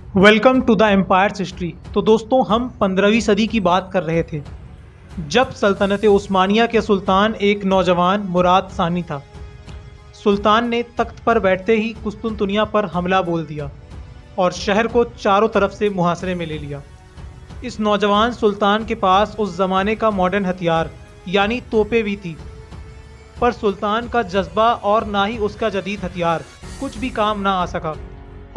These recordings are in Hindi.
Welcome to the empires history. तो दोस्तों, हम 15वीं सदी की बात कर रहे थे, जब सल्तनत उस्मानिया के सुल्तान एक नौजवान मुराद सानी था। सुल्तान ने तख्त पर बैठते ही कुस्तुनतुनिया पर हमला बोल दिया और शहर को चारों तरफ से मुहासरे में ले लिया। इस नौजवान सुल्तान के पास उस ज़माने का मॉडर्न हथियार यानी तोपें भी थी, पर सुल्तान का जज्बा और ना ही उसका जदीद हथियार कुछ भी काम ना आ सका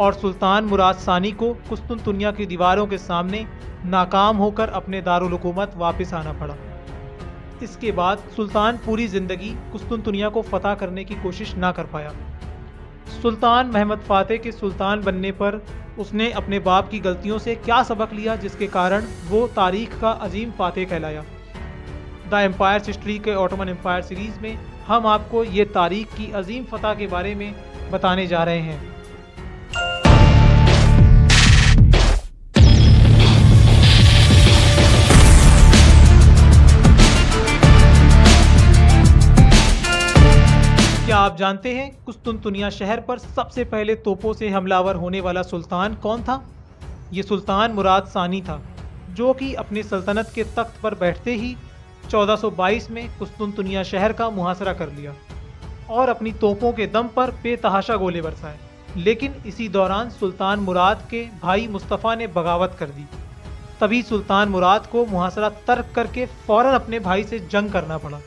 और सुल्तान मुराद सानी को कुस्तुनतुनिया की दीवारों के सामने नाकाम होकर अपने दारुल हुकूमत वापस आना पड़ा। इसके बाद सुल्तान पूरी जिंदगी कुस्तुनतुनिया को फतह करने की कोशिश ना कर पाया। सुल्तान महमद फातेह के सुल्तान बनने पर उसने अपने बाप की गलतियों से क्या सबक लिया, जिसके कारण वो तारीख का अजीम फातेह कहलाया। द एम्पायर्स हिस्ट्री के ऑटोमन एम्पायर सीरीज में हम आपको ये तारीख की अजीम फतह के बारे में बताने जा रहे हैं। क्या आप जानते हैं कुस्तुनतुनिया शहर पर सबसे पहले तोपों से हमलावर होने वाला सुल्तान कौन था? ये सुल्तान मुराद सानी था, जो कि अपनी सल्तनत के तख्त पर बैठते ही 1422 में कुस्तुनतुनिया शहर का मुहासरा कर लिया और अपनी तोपों के दम पर बेतहाशा गोले बरसाए। लेकिन इसी दौरान सुल्तान मुराद के भाई मुस्तफ़ा ने बगावत कर दी। तभी सुल्तान मुराद को मुहासरा तर्क करके फौरन अपने भाई से जंग करना पड़ा।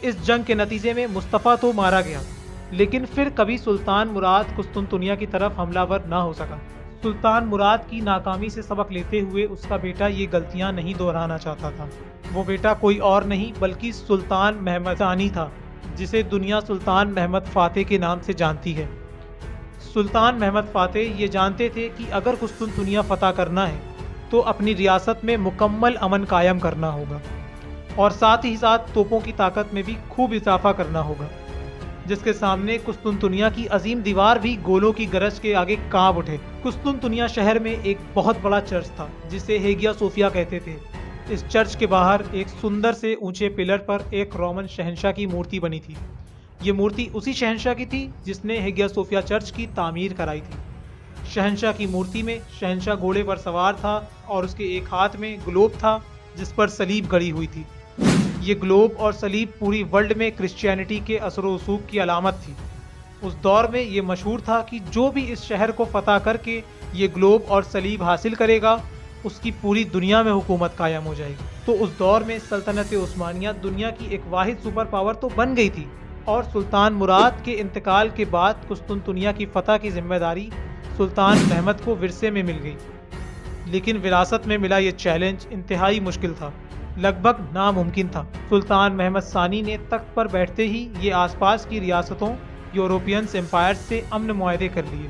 इस जंग के नतीजे में मुस्तफ़ा तो मारा गया, लेकिन फिर कभी सुल्तान मुराद कुस्तुनतुनिया की तरफ हमलावर ना हो सका। सुल्तान मुराद की नाकामी से सबक लेते हुए उसका बेटा ये गलतियां नहीं दोहराना चाहता था। वो बेटा कोई और नहीं बल्कि सुल्तान महमद सानी था, जिसे दुनिया सुल्तान महमद फातेह के नाम से जानती है। सुल्तान महमद फातेह ये जानते थे कि अगर कुस्तुनतुनिया फतह करना है तो अपनी रियासत में मुकम्मल अमन कायम करना होगा और साथ ही साथ तोपों की ताकत में भी खूब इजाफा करना होगा, जिसके सामने कुस्तुनतुनिया की अजीम दीवार भी गोलों की गरज के आगे कांप उठे। कुस्तुनतुनिया शहर में एक बहुत बड़ा चर्च था, जिसे हेगिया सोफिया कहते थे। इस चर्च के बाहर एक सुंदर से ऊंचे पिलर पर एक रोमन शहंशाह की मूर्ति बनी थी। ये मूर्ति उसी शहंशाह की थी जिसने हेगिया सोफिया चर्च की तामीर कराई थी। शहंशाह की मूर्ति में शहंशाह घोड़े पर सवार था और उसके एक हाथ में ग्लोब था जिस पर सलीब गड़ी हुई थी। ये ग्लोब और सलीब पूरी वर्ल्ड में क्रिश्चियनिटी के असर व रसूख की अलामत थी। उस दौर में ये मशहूर था कि जो भी इस शहर को फतह करके ये ग्लोब और सलीब हासिल करेगा, उसकी पूरी दुनिया में हुकूमत कायम हो जाएगी। तो उस दौर में सल्तनत उस्मानिया दुनिया की एक वाहिद सुपर पावर तो बन गई थी और सुल्तान मुराद के इंतकाल के बाद कुस्तुनतुनिया की फतह की जिम्मेदारी सुल्तान महमद को विरसे में मिल गई। लेकिन विरासत में मिला ये चैलेंज इंतहाई मुश्किल था, लगभग नामुमकिन था। सुल्तान महमद सानी ने तख्त पर बैठते ही ये आसपास की रियासतों यूरोपियंस एम्पायर्स से अमन मुआहदे कर लिए।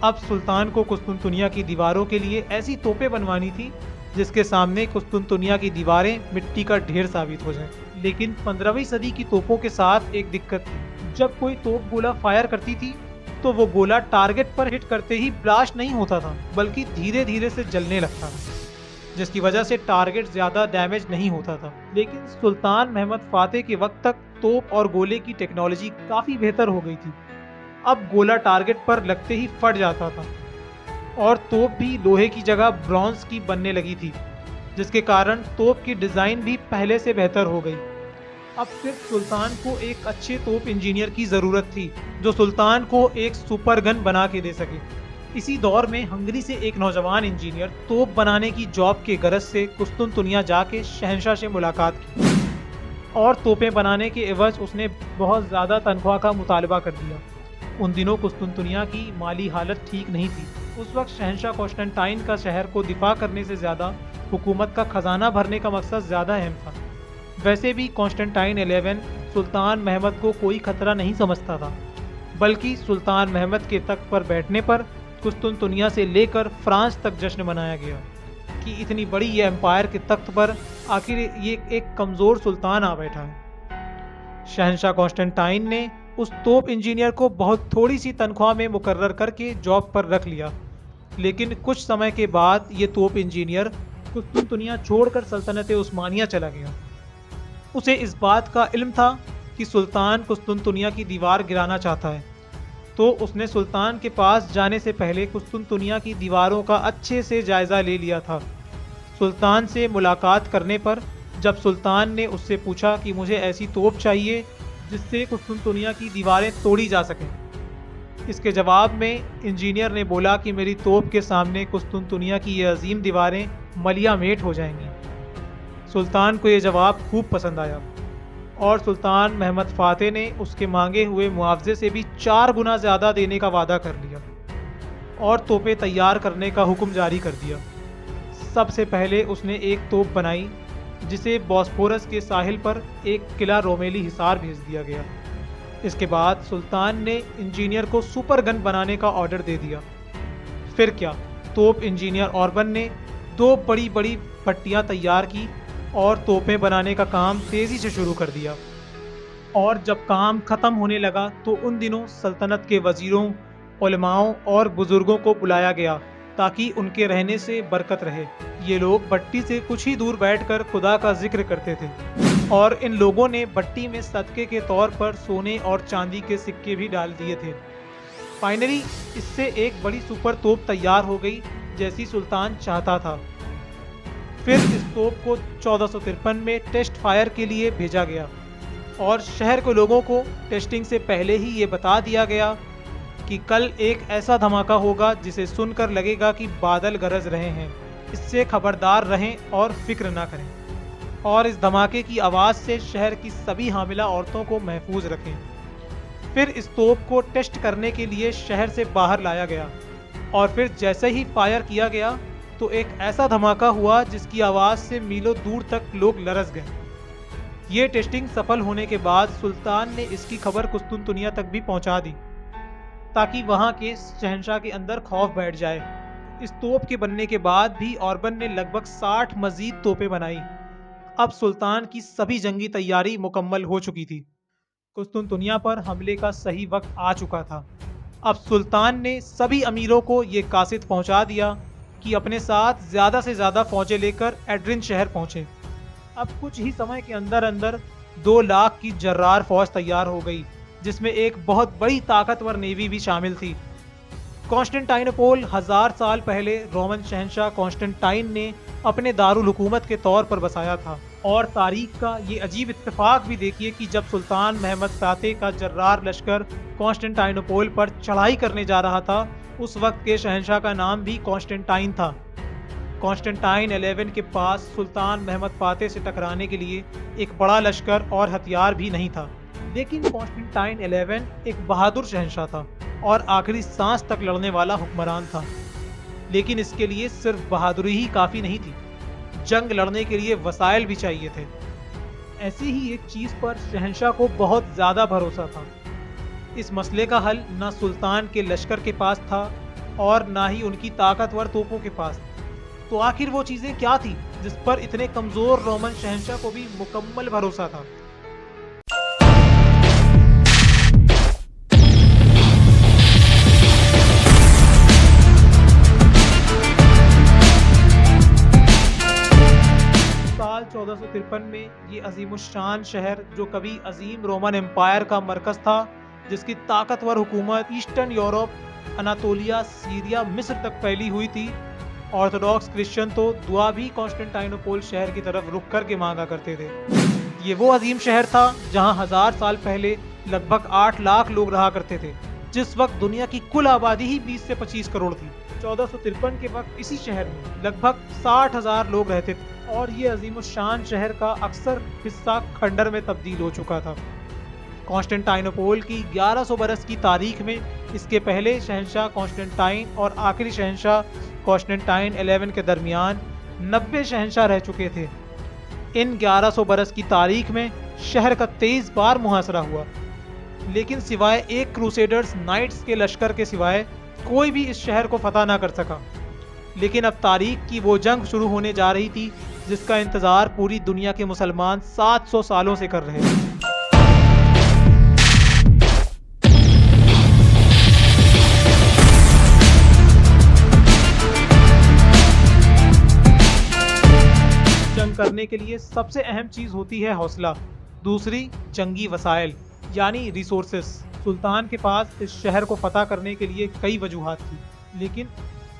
अब सुल्तान को कुस्तुनतुनिया की दीवारों के लिए ऐसी तोपें बनवानी थी जिसके सामने कुस्तुनतुनिया की दीवारें मिट्टी का ढेर साबित हो जाएं। लेकिन 15वीं सदी की तोपों के साथ एक दिक्कत थी। जब कोई तोप गोला फायर करती थी तो वो गोला टारगेट पर हिट करते ही ब्लास्ट नहीं होता था, बल्कि धीरे धीरे से जलने लगता था, जिसकी वजह से टारगेट ज्यादा डैमेज नहीं होता था। लेकिन सुल्तान महमद फातेह के वक्त तक तोप और गोले की टेक्नोलॉजी काफी बेहतर हो गई थी। अब गोला टारगेट पर लगते ही फट जाता था और तोप भी लोहे की जगह ब्रॉन्ज की बनने लगी थी, जिसके कारण तोप की डिजाइन भी पहले से बेहतर हो गई। अब सिर्फ सुल्तान को एक अच्छे तोप इंजीनियर की जरूरत थी जो सुल्तान को एक सुपर गन बना के दे सके। इसी दौर में हंगरी से एक नौजवान इंजीनियर तोप बनाने की जॉब के गरज से कुस्तुनतुनिया जाके शहंशाह से मुलाकात की और तोपें बनाने के एवज उसने बहुत ज़्यादा तनख्वाह का मुतालबा कर दिया। उन दिनों कुस्तुनतुनिया की माली हालत ठीक नहीं थी। उस वक्त शहंशाह कॉन्स्टेंटाइन का शहर को दिफा करने से ज़्यादा हुकूमत का खजाना भरने का मकसद ज़्यादा अहम था। वैसे भी कॉन्स्टेंटाइन 11 सुल्तान महमद को कोई खतरा नहीं समझता था, बल्कि सुल्तान महमद के तख्त पर बैठने पर कुस्तुनतुनिया से लेकर फ्रांस तक जश्न मनाया गया कि इतनी बड़ी ये एम्पायर के तख्त पर आखिर ये एक कमज़ोर सुल्तान आ बैठा है। शहंशाह कॉन्स्टेंटाइन ने उस तोप इंजीनियर को बहुत थोड़ी सी तनख्वाह में मुकर्रर करके जॉब पर रख लिया। लेकिन कुछ समय के बाद ये तोप इंजीनियर कुस्तुनतुनिया छोड़कर सल्तनत उस्मानिया चला गया। उसे इस बात का इल्म था कि सुल्तान कुस्तुनतुनिया की दीवार गिराना चाहता है तो उसने सुल्तान के पास जाने से पहले कुस्तुनतुनिया की दीवारों का अच्छे से जायज़ा ले लिया था। सुल्तान से मुलाकात करने पर जब सुल्तान ने उससे पूछा कि मुझे ऐसी तोप चाहिए जिससे कुस्तुनतुनिया की दीवारें तोड़ी जा सकें, इसके जवाब में इंजीनियर ने बोला कि मेरी तोप के सामने कुस्तुनतुनिया की ये अजीम दीवारें मलिया मेट हो जाएंगी। सुल्तान को ये जवाब खूब पसंद आया और सुल्तान महमद फ़ातेह ने उसके मांगे हुए मुआवजे से भी 4 गुना ज़्यादा देने का वादा कर लिया और तोपें तैयार करने का हुक्म जारी कर दिया। सबसे पहले उसने एक तोप बनाई जिसे बॉस्फोरस के साहिल पर एक किला रोमेली हिसार भेज दिया गया। इसके बाद सुल्तान ने इंजीनियर को सुपर गन बनाने का ऑर्डर दे दिया। फिर क्या, तोप इंजीनियर ऑर्बन ने 2 बड़ी बड़ी पट्टियाँ तैयार की और तोपें बनाने का काम तेज़ी से शुरू कर दिया। और जब काम ख़त्म होने लगा तो उन दिनों सल्तनत के वज़ीरों, उलमाओं और बुज़ुर्गों को बुलाया गया ताकि उनके रहने से बरकत रहे। ये लोग भट्टी से कुछ ही दूर बैठकर खुदा का जिक्र करते थे और इन लोगों ने भट्टी में सदक़े के तौर पर सोने और चांदी के सिक्के भी डाल दिए थे। फाइनली इससे एक बड़ी सुपर तोप तैयार हो गई जैसी सुल्तान चाहता था। फिर इस तोप को 1453 में टेस्ट फायर के लिए भेजा गया और शहर के लोगों को टेस्टिंग से पहले ही ये बता दिया गया कि कल एक ऐसा धमाका होगा जिसे सुनकर लगेगा कि बादल गरज रहे हैं। इससे खबरदार रहें और फिक्र ना करें और इस धमाके की आवाज़ से शहर की सभी हामिला औरतों को महफूज रखें। फिर इस तोप को टेस्ट करने के लिए शहर से बाहर लाया गया और फिर जैसे ही फायर किया गया तो एक ऐसा धमाका हुआ जिसकी आवाज़ से मीलों दूर तक लोग लरज़ गए। ये टेस्टिंग सफल होने के बाद सुल्तान ने इसकी खबर कुस्तुनतुनिया तक भी पहुंचा दी ताकि वहां के शहंशाह के अंदर खौफ बैठ जाए। इस तोप के बनने के बाद भी ऑर्बन ने लगभग 60 मजीद तोपें बनाई। अब सुल्तान की सभी जंगी तैयारी मुकम्मल हो चुकी थी। कुस्तुनतुनिया पर हमले का सही वक्त आ चुका था। अब सुल्तान ने सभी अमीरों को ये कासिद पहुंचा दिया कि अपने साथ ज़्यादा से ज़्यादा फौजें लेकर एड्रिन शहर पहुँचे। अब कुछ ही समय के अंदर अंदर 2 लाख की जर्रार फौज तैयार हो गई जिसमें एक बहुत बड़ी ताकतवर नेवी भी शामिल थी। कॉन्स्टेंटाइनोपोल 1000 साल पहले रोमन शहंशाह कॉन्स्टेंटाइन ने अपने दारुल हुकूमत के तौर पर बसाया था। और तारीख का ये अजीब इत्तेफाक भी देखिए कि जब सुल्तान महमद फ़ातेह का जर्रार लश्कर कॉन्स्टेंटाइनोपोल पर चढ़ाई करने जा रहा था उस वक्त के शहंशाह का नाम भी कॉन्स्टेंटाइन था। कॉन्स्टेंटाइन 11 के पास सुल्तान महमद फ़ातेह से टकराने के लिए एक बड़ा लश्कर और हथियार भी नहीं था। लेकिन कॉन्स्टेंटाइन 11 एक बहादुर शहंशाह था और आखिरी सांस तक लड़ने वाला हुक्मरान था। लेकिन इसके लिए सिर्फ बहादुरी ही काफ़ी नहीं थी, जंग लड़ने के लिए वसाइल भी चाहिए थे। ऐसी ही एक चीज़ पर शहंशाह को बहुत ज़्यादा भरोसा था। इस मसले का हल ना सुल्तान के लश्कर के पास था और ना ही उनकी ताकतवर तोपों के पास। तो आखिर वो चीज़ें क्या थी जिस पर इतने कमज़ोर रोमन शहंशाह को भी मुकम्मल भरोसा था? साल 1453 में ये अजीमुश्शान शहर जो कभी अजीम रोमन एम्पायर का मरकज़ था, जिसकी ताकतवर हुकूमत ईस्टर्न यूरोप, अनातोलिया, सीरिया, मिस्र तक फैली हुई थी। ऑर्थोडॉक्स क्रिश्चियन तो दुआ भी कॉन्स्टेंटाइनोपोल शहर की तरफ रुख करके मांगा करते थे। ये वो अजीम शहर था जहां 1000 साल पहले लगभग 8 लाख लोग रहा करते थे, जिस वक्त दुनिया की कुल आबादी ही 20 से 25 करोड़ थी। 1453 के वक्त इसी शहर में लगभग 60,000 लोग रहते थे और ये अजीमुश्शान शहर का अक्सर हिस्सा खंडर में तब्दील हो चुका था। कॉन्स्टेंटाइनोपोल की 1100 बरस की तारीख में इसके पहले शहंशाह कॉन्स्टेंटाइन और आखिरी शहंशाह कॉन्स्टेंटाइन 11 के दरमियान 90 शहंशाह रह चुके थे। इन 1100 बरस की तारीख में शहर का 23 बार मुहासरा हुआ, लेकिन सिवाय एक क्रूसेडर्स नाइट्स के लश्कर के सिवाय कोई भी इस शहर को फतह ना कर सका। लेकिन अब तारीख की वो जंग शुरू होने जा रही थी जिसका इंतज़ार पूरी दुनिया के मुसलमान 700 सालों से कर रहे थे। जंग करने के लिए सबसे अहम चीज़ होती है हौसला, दूसरी जंगी वसाइल यानी रिसोर्सेस। सुल्तान के पास इस शहर को फतह करने के लिए कई वजूहात थी, लेकिन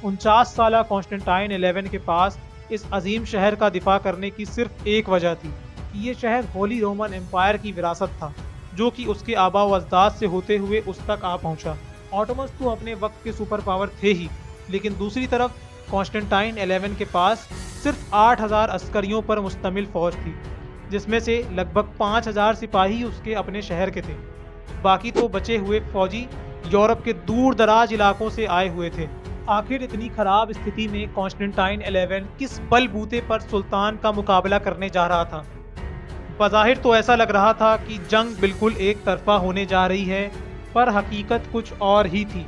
49 साला कॉन्स्टेंटाइन 11 के पास इस अजीम शहर का दिफा करने की सिर्फ एक वजह थी कि ये शहर होली रोमन एम्पायर की विरासत था, जो कि उसके आबा व अजदाद से होते हुए उस तक आ पहुंचा। ऑटोमन्स तो अपने वक्त के सुपर पावर थे ही, लेकिन दूसरी तरफ कॉन्स्टेंटाइन 11 के पास सिर्फ 8000 अस्करियों पर मुश्तमिल फौज थी, जिसमें से लगभग 5000 सिपाही उसके अपने शहर के थे। बाकी तो बचे हुए फौजी यूरोप के दूर दराज इलाकों से आए हुए थे। आखिर इतनी खराब स्थिति में कॉन्स्टेंटाइन 11 किस बलबूते पर सुल्तान का मुकाबला करने जा रहा था? बज़ाहिर तो ऐसा लग रहा था कि जंग बिल्कुल एक तरफा होने जा रही है, पर हकीकत कुछ और ही थी।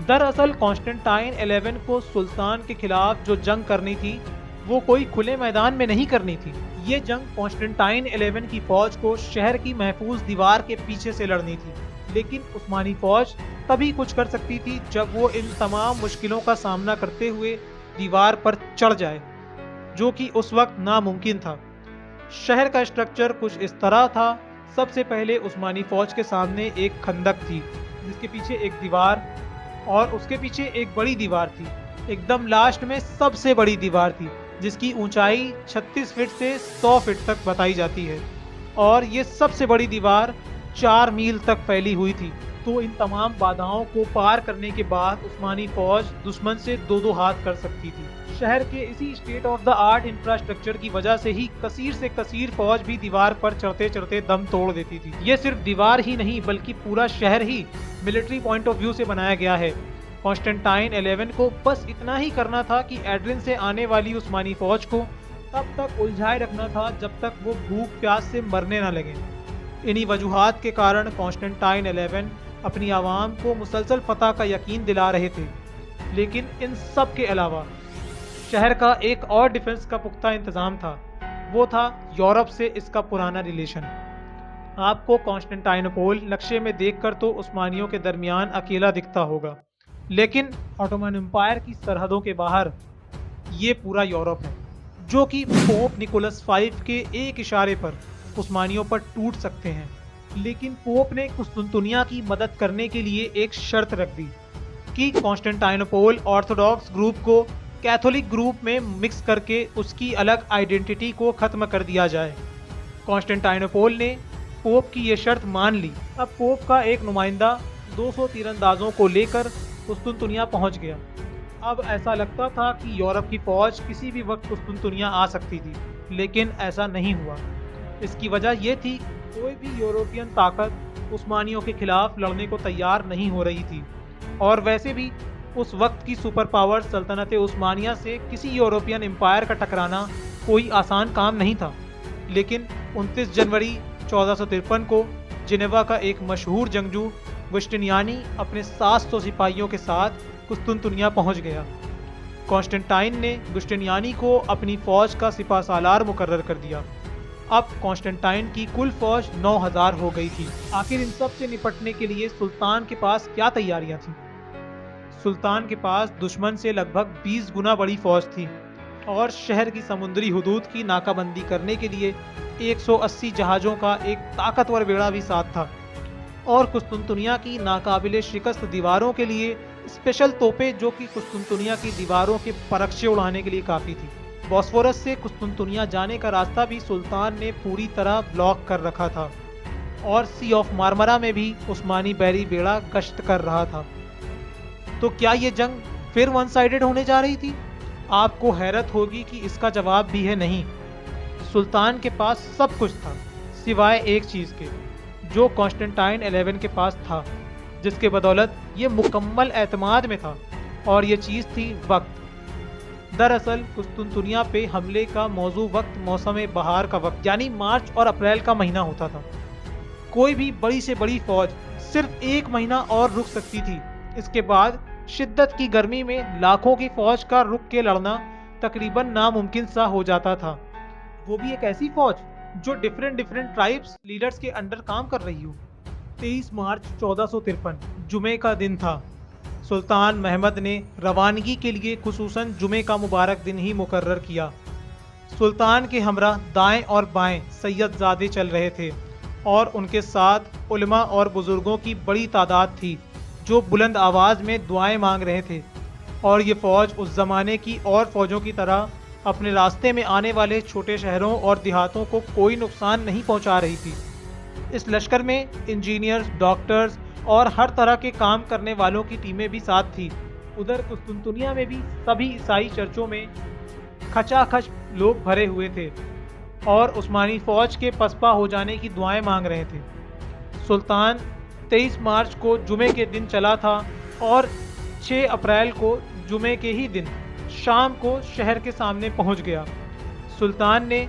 दरअसल कॉन्स्टेंटाइन 11 को सुल्तान के खिलाफ जो जंग करनी थी वो कोई खुले मैदान में नहीं करनी थी। ये जंग कॉन्स्टेंटाइन 11 की फौज को शहर की महफूज दीवार के पीछे से लड़नी थी, लेकिन उस्मानी फौज तभी कुछ कर सकती थी जब वो इन तमाम मुश्किलों का सामना करते हुए दीवार पर चढ़ जाए, जो कि उस वक्त नामुमकिन था। शहर का स्ट्रक्चर कुछ इस तरह था। सबसे पहले उस्मानी फौज के सामने एक खंदक थी, जिसके पीछे एक दीवार और उसके पीछे एक बड़ी दीवार थी। एकदम लास्ट में सबसे बड़ी दीवार थी, जिसकी ऊंचाई 36 फीट से 100 फीट तक बताई जाती है, और ये सबसे बड़ी दीवार 4 मील तक फैली हुई थी। तो इन तमाम बाधाओं को पार करने के बाद उस्मानी फौज दुश्मन से दो हाथ कर सकती थी। शहर के इसी state of the art infrastructure की वजह से ही कसीर से कसीर फौज भी दीवार पर चढ़ते चढ़ते दम तोड़ देती थी। ये सिर्फ दीवार ही नहीं बल्कि पूरा शहर ही मिलिट्री पॉइंट ऑफ व्यू से बनाया गया है। कॉन्स्टेंटाइन 11 को बस इतना ही करना था कि एड्रिन से आने वाली उस्मानी फौज को तब तक उलझाए रखना था जब तक वो भूख प्यास से मरने न लगे। इन्हीं वजूहात के कारण कॉन्स्टेंटाइन 11 अपनी आवाम को मुसलसल फतह का यकीन दिला रहे थे, लेकिन इन सब के अलावा शहर का एक और डिफेंस का पुख्ता इंतजाम था। वो था यूरोप से इसका पुराना रिलेशन। आपको कॉन्स्टेंटाइनोपोल नक्शे में देखकर तो उस्मानियों के दरमियान अकेला दिखता होगा, लेकिन ऑटोमन एम्पायर की सरहदों के बाहर ये पूरा यूरोप है, जो कि पोप निकोलस V के एक इशारे पर उस्मानियों पर टूट सकते हैं। लेकिन पोप ने कुस्तुनतुनिया की मदद करने के लिए एक शर्त रख दी कि कॉन्स्टेंटाइनोपोल ऑर्थोडॉक्स ग्रुप को कैथोलिक ग्रुप में मिक्स करके उसकी अलग आइडेंटिटी को खत्म कर दिया जाए। कॉन्स्टेंटाइनोपोल ने पोप की ये शर्त मान ली। अब पोप का एक नुमाइंदा 200 तीरंदाजों को लेकर कुस्तुनतुनिया पहुंच गया। अब ऐसा लगता था कि यूरोप की फौज किसी भी वक्त कुस्तुनतुनिया आ सकती थी, लेकिन ऐसा नहीं हुआ। इसकी वजह यह थी कोई भी यूरोपियन ताकत उस्मानियों के खिलाफ लड़ने को तैयार नहीं हो रही थी, और वैसे भी उस वक्त की सुपर पावर सल्तनत उस्मानिया से किसी यूरोपियन एम्पायर का टकराना कोई आसान काम नहीं था। लेकिन 29 जनवरी 1453 को जिनेवा का एक मशहूर जंगजू गुस्टिनियानी अपने 700 सिपाहियों के साथ कुस्तुनतुनिया पहुंच गया। कॉन्स्टेंटाइन ने गुस्टिनियानी को अपनी फौज का सिपा सालार मुकर्रर कर दिया। अब कॉन्स्टेंटाइन की कुल फौज 9000 हो गई थी। आखिर इन सब से निपटने के लिए सुल्तान के पास क्या तैयारियां थीं? सुल्तान के पास दुश्मन से लगभग 20 गुना बड़ी फौज थी, और शहर की समुद्री हुदूद की नाकाबंदी करने के लिए 180 जहाज़ों का एक ताकतवर बेड़ा भी साथ था, और कुस्तुनतुनिया की नाकाबिले शिकस्त दीवारों के लिए स्पेशल तोपें जो कि कुस्तुनतुनिया की दीवारों के परखचे उड़ाने के लिए काफ़ी थी। बॉस्फोरस से कुस्तुनतुनिया जाने का रास्ता भी सुल्तान ने पूरी तरह ब्लॉक कर रखा था, और सी ऑफ मार्मरा में भी उस्मानी बहरी बेड़ा गश्त कर रहा था। तो क्या ये जंग फिर वन साइडेड होने जा रही थी? आपको हैरत होगी कि इसका जवाब भी है नहीं। सुल्तान के पास सब कुछ था सिवाय एक चीज़ के, जो कॉन्स्टेंटाइन 11 के पास था, जिसके बदौलत ये मुकम्मल एतमाद में था, और ये चीज़ थी वक्त। दरअसल कुस्तुनतुनिया पे हमले का मौजू वक्त मौसम बहार का वक्त यानी मार्च और अप्रैल का महीना होता था। कोई भी बड़ी से बड़ी फौज सिर्फ 1 महीना और रुक सकती थी। इसके बाद शिद्दत की गर्मी में लाखों की फौज का रुक के लड़ना तकरीबन नामुमकिन सा हो जाता था। वो भी एक ऐसी फौज जो डिफरेंट ट्राइब्स लीडर्स के अंडर काम कर रही हो। 23 मार्च 1453 जुमे का दिन था। सुल्तान महमद ने रवानगी के लिए खुसूसन जुमे का मुबारक दिन ही मुकर्रर किया। सुल्तान के हमरा दाएं और बाएं सैयदजादे चल रहे थे, और उनके साथ उलमा और बुजुर्गों की बड़ी तादाद थी जो बुलंद आवाज़ में दुआएं मांग रहे थे। और ये फ़ौज उस ज़माने की और फ़ौजों की तरह अपने रास्ते में आने वाले छोटे शहरों और देहातों को कोई नुकसान नहीं पहुंचा रही थी। इस लश्कर में इंजीनियर्स, डॉक्टर्स और हर तरह के काम करने वालों की टीमें भी साथ थी। उधर कुस्तुनतुनिया में भी सभी ईसाई चर्चों में खचाखच लोग भरे हुए थे और उस्मानी फ़ौज के पसपा हो जाने की दुआएं मांग रहे थे। सुल्तान 23 मार्च को जुमे के दिन चला था और 6 अप्रैल को जुमे के ही दिन शाम को शहर के सामने पहुंच गया। सुल्तान ने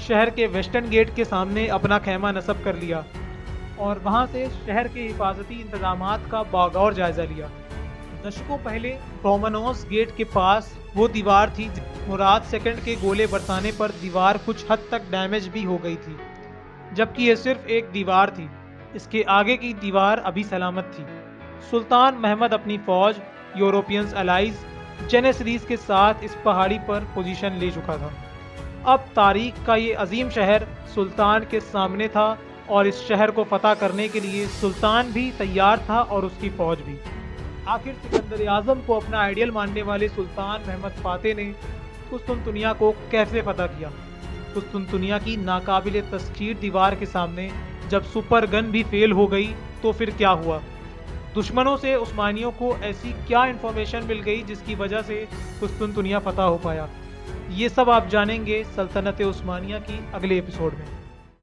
शहर के वेस्टर्न गेट के सामने अपना खैमा नस्ब कर लिया और वहां से शहर के हिफाजती इंतजामात का बागौर जायजा लिया। दशकों पहले रोमनोस गेट के पास वो दीवार थी, मुराद सेकंड के गोले बरसाने पर दीवार कुछ हद तक डैमेज भी हो गई थी, जबकि ये सिर्फ एक दीवार थी। इसके आगे की दीवार अभी सलामत थी। सुल्तान महमद अपनी फौज, यूरोपियंस अलाइज, जेनेसरीज के साथ इस पहाड़ी पर पोजीशन ले चुका था। अब तारीख का ये अजीम शहर सुल्तान के सामने था और इस शहर को फतह करने के लिए सुल्तान भी तैयार था और उसकी फौज भी। आखिर सिकंदर आजम को अपना आइडियल मानने वाले सुल्तान महमद फातेह ने कुस्तुनतुनिया को कैसे फतह किया? कुस्तुनतुनिया की नाकाबिले तस्खीर दीवार के सामने जब सुपर गन भी फेल हो गई तो फिर क्या हुआ? दुश्मनों से उस्मानियों को ऐसी क्या इन्फॉर्मेशन मिल गई जिसकी वजह से कुस्तुनतुनिया फतह हो पाया? ये सब आप जानेंगे सल्तनत उस्मानिया की अगले एपिसोड में।